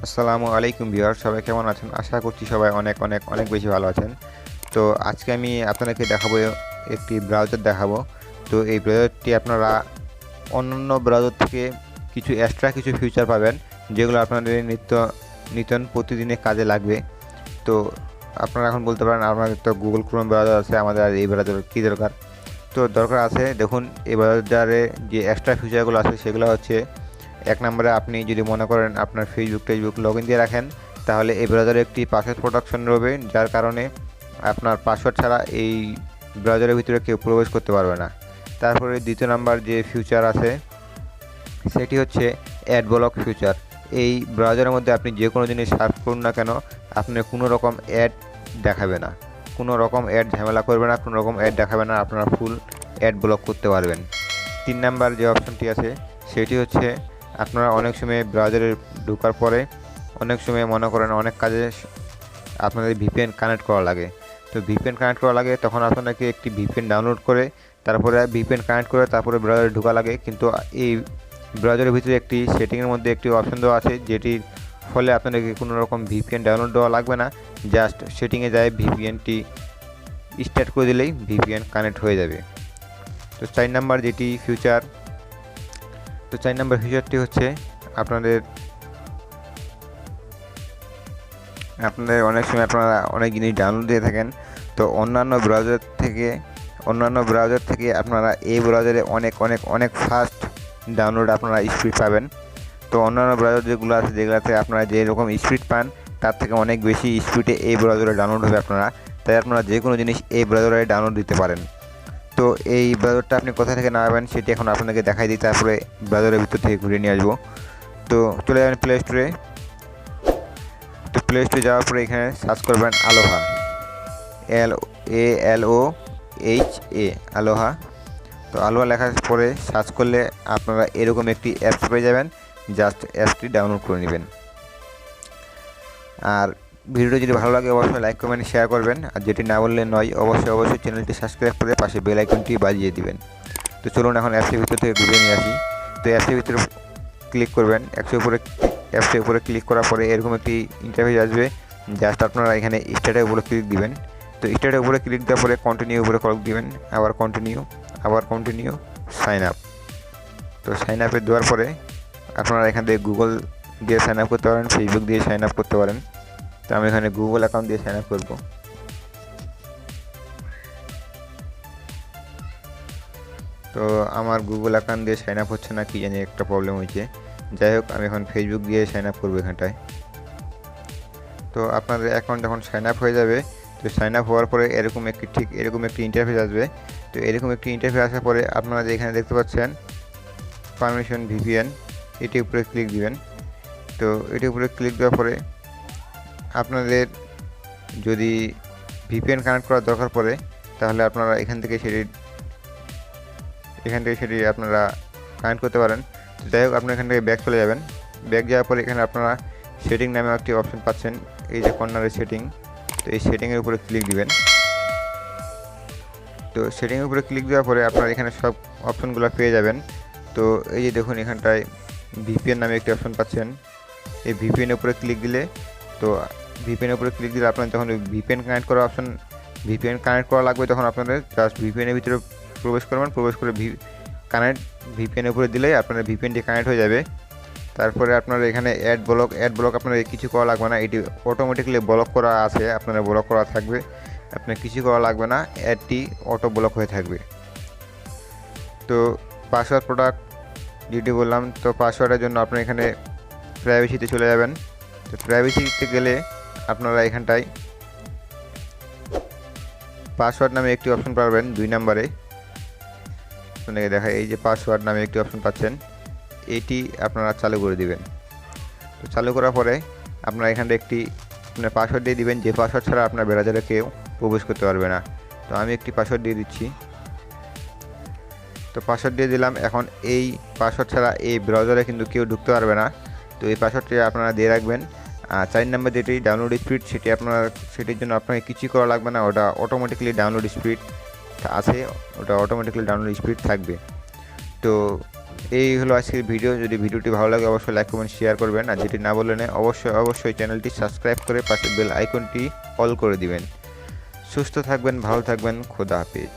আসসালামু আলাইকুম ভিউয়ার, সবাই কেমন আছেন? আশা করছি সবাই অনেক অনেক অনেক বেশি ভালো আছেন। তো আজকে আমি আপনাদেরকে দেখাবো, একটি ব্রাউজার দেখাবো। তো এই ব্রাউজারটি আপনারা অন্যান্য ব্রাউজার থেকে কিছু এক্সট্রা কিছু ফিচার পাবেন, যেগুলো আপনাদের নিত্য প্রতিদিনের কাজে লাগবে। তো আপনারা এখন বলতে পারেন, আমাদের তো গুগল ক্রোম ব্রাউজার আছে, আমাদের আর এই ব্রাউজার কী দরকার? তো দরকার আছে। দেখুন, এই ব্রাউজারে যে এক্সট্রা ফিচারগুলো আছে সেগুলো হচ্ছে, এক নম্বরে আপনি যদি মনে করেন আপনার ফেসবুক লগ ইন দিয়ে রাখেন, তাহলে এই ব্রাউজারে একটি পাসওয়ার্ড প্রোটেকশন রবে, যার কারণে আপনার পাসওয়ার্ড ছাড়া এই ব্রাউজারের ভিতরে কেউ প্রবেশ করতে পারবে না। তারপরে দ্বিতীয় নাম্বার যে ফিচার আছে সেটি হচ্ছে অ্যাড ব্লক ফিচার। এই ব্রাউজারের মধ্যে আপনি যে কোনো জিনিস সার্চ করুন না কেন, আপনার কোনো রকম অ্যাড দেখাবে না, কোনো রকম অ্যাড ঝামেলা করবে না, কোনো রকম অ্যাড দেখাবে না, আপনারা ফুল অ্যাড ব্লক করতে পারবেন। 3 নাম্বার যে অপশনটি আছে সেটি হচ্ছে, আপনারা অনেক সময় ব্রাউজারে ঢোকার পরে অনেক সময় মনে করেন অনেক কাজে আপনাদের ভিপিএন কানেক্ট করা লাগে। তো ভিপিএন কানেক্ট করা লাগে, তখন আপনাকে একটি ভিপিএন ডাউনলোড করে তারপরে ভিপিএন কানেক্ট করে তারপরে ব্রাউজারে ঢোকা লাগে। কিন্তু এই ব্রাউজারের ভিতরে একটি সেটিংয়ের মধ্যে একটি অপশন দেওয়া আছে, যেটির ফলে আপনাদেরকে কোনো রকম ভিপিএন ডাউনলোড দেওয়া লাগবে না। জাস্ট সেটিংয়ে যায় ভিপিএনটি স্টার্ট করে দিলেই ভিপিএন কানেক্ট হয়ে যাবে। তো 4 নাম্বার যেটি ফিচার, তো 4 নাম্বার ফিচারটি হচ্ছে, আপনাদের আপনাদের অনেক সময় আপনারা অনেক জিনিস ডাউনলোড দিয়ে থাকেন। তো অন্যান্য ব্রাউজার থেকে আপনারা এই ব্রাউজারে অনেক অনেক অনেক ফাস্ট ডাউনলোড আপনারা স্পিড পাবেন। তো অন্যান্য ব্রাউজার যেগুলো আছে, যেগুলোতে আপনারা যেরকম স্পিড পান তার থেকে অনেক বেশি স্পিডে এই ব্রাউজারে ডাউনলোড হবে আপনারা, তাই আপনারা যে কোনো জিনিস এই ব্রাউজারে ডাউনলোড দিতে পারেন। তো এই ব্রাউজারটা আপনি কোথা থেকে নামাবেন সেটি এখন আপনাদেরকে দেখাই দিই, তারপরে ব্রাউজারের ভিতর থেকে ঘুরে নিয়ে আসবো। তো চলে যাবেন প্লে স্টোরে। তো প্লে স্টোরে যাওয়ার পরে এখানে সার্চ করবেন আলোহা, ALOHA, আলোহা। তো আলোহা লেখার পরে সার্চ করলে আপনারা এরকম একটি অ্যাপস পেয়ে যাবেন। জাস্ট অ্যাপসটি ডাউনলোড করে নেবেন। আর ভিডিওটি যদি ভালো লাগে অবশ্যই লাইক কমেন্ট শেয়ার করবেন, আর যেটি না বললে নয়, অবশ্যই চ্যানেলটি সাবস্ক্রাইব করে পাশে বেল আইকনটি বাজিয়ে দিবেন। তো চলুন এখন অ্যাপসের ভিতর থেকে ঘুরে নিয়ে আসি। তো অ্যাপসের ভিতরে ক্লিক করবেন, অ্যাপসের উপরে ক্লিক করার পরে এরকম একটি ইন্টারফেস আসবে। জাস্ট আপনারা এখানে স্টার্টের উপরে ক্লিক দিবেন। তো স্টার্টের উপরে ক্লিক দেওয়ার পরে কন্টিনিউ উপরে ক্লিক দিবেন, আবার কন্টিনিউ সাইন আপ। তো সাইন আপে দেওয়ার পরে আপনারা এখান থেকে গুগল দিয়ে সাইন আপ করতে পারেন, ফেসবুক দিয়ে সাইন আপ করতে পারেন। তো আমি এখানে গুগল অ্যাকাউন্ট দিয়ে সাইন আপ করবো। তো আমার গুগল অ্যাকাউন্ট দিয়ে সাইন আপ হচ্ছে না, কি জানি একটা প্রবলেম হয়েছে। যাই হোক, আমি এখন ফেসবুক দিয়ে সাইন আপ করবো এখানটায়। তো আপনাদের অ্যাকাউন্ট যখন সাইন আপ হয়ে যাবে, তো সাইন আপ হওয়ার পরে এরকম একটি ইন্টারফেস আসবে। তো এরকম একটি ইন্টারফেস আসার পরে আপনারা যে এখানে দেখতে পাচ্ছেন পারমিশন ভিপিএন, এটির উপরে ক্লিক দিবেন। তো এটির উপরে ক্লিক দেওয়ার পরে আপনাদের যদি ভিপিএন কানেক্ট করার দরকার পড়ে, তাহলে আপনারা এখান থেকে সেটি আপনারা কানেক্ট করতে পারেন। তো যাই হোক, আপনারা এখান থেকে ব্যাক চলে যাবেন। ব্যাক যাওয়ার পরে এখানে আপনারা সেটিং নামে একটি অপশন পাচ্ছেন, এই যে কর্নারে সেটিং। তো এই সেটিংয়ের উপরে ক্লিক দিবেন। তো সেটিংয়ের উপরে ক্লিক দেওয়ার পরে আপনারা এখানে সব অপশনগুলো পেয়ে যাবেন। তো এই যে দেখুন, এখানটায় ভিপিএন নামে একটি অপশন পাচ্ছেন। এই ভিপিএনের উপরে ক্লিক দিলে আপনার যখন ভিপিএন কানেক্ট করা লাগবে, তখন আপনাদের জাস্ট ভিপিএনের ভিতরে প্রবেশ করে ভিপিএনের উপরে দিলেই আপনার ভিপিএনটি কানেক্ট হয়ে যাবে। তারপরে আপনারা এখানে অ্যাড ব্লক আপনার কিছু করা লাগবে না, এটি অটোমেটিক্যালি ব্লক করা আছে, আপনারা ব্লক করা থাকবে, আপনার কিছু করা লাগবে না, অ্যাডটি অটো ব্লক হয়ে থাকবে। তো পাসওয়ার্ড প্রোডাক্ট যেটি বললাম, তো পাসওয়ার্ডের জন্য আপনারা এখানে প্রাইভেসিতে চলে যাবেন। তো প্রাইভেসিতে গেলে আপনারা এখানটায় পাসওয়ার্ড নামে একটি অপশন পাবেন 2 নম্বরে। আপনাকে দেখা, এই যে পাসওয়ার্ড নামে একটি অপশন পাচ্ছেন, এটি আপনারা চালু করে দিবেন। তো চালু করার পরে আপনারা এখানটা একটি আপনার পাসওয়ার্ড দিয়ে দিবেন, যে পাসওয়ার্ড ছাড়া আপনার ব্রাউজারে কেউ প্রবেশ করতে পারবে না। তো আমি একটি পাসওয়ার্ড দিয়ে দিচ্ছি। তো পাসওয়ার্ড দিয়ে দিলাম। এখন এই পাসওয়ার্ড ছাড়া এই ব্রাউজারে কিন্তু কেউ ঢুকতে পারবে না। তো এই পাসওয়ার্ডটি আপনারা দিয়ে রাখবেন। আর 4 নম্বর যেটি ডাউনলোড স্পিড, সেটির জন্য আপনাকে কিছু করা লাগবে না, ওটা অটোমেটিক্যালি ডাউনলোড স্পিড আছে, ওটা অটোমেটিক্যালি ডাউনলোড স্পিড থাকবে। তো এই হলো আজকের ভিডিও। যদি ভিডিওটি ভালো লাগে অবশ্যই লাইক কমেন্ট শেয়ার করবেন, আর যেটি না বললেন অবশ্যই চ্যানেলটি সাবস্ক্রাইব করে পাশে বেল আইকনটি অল করে দিবেন। সুস্থ থাকবেন, ভালো থাকবেন, খোদা হাফেজ।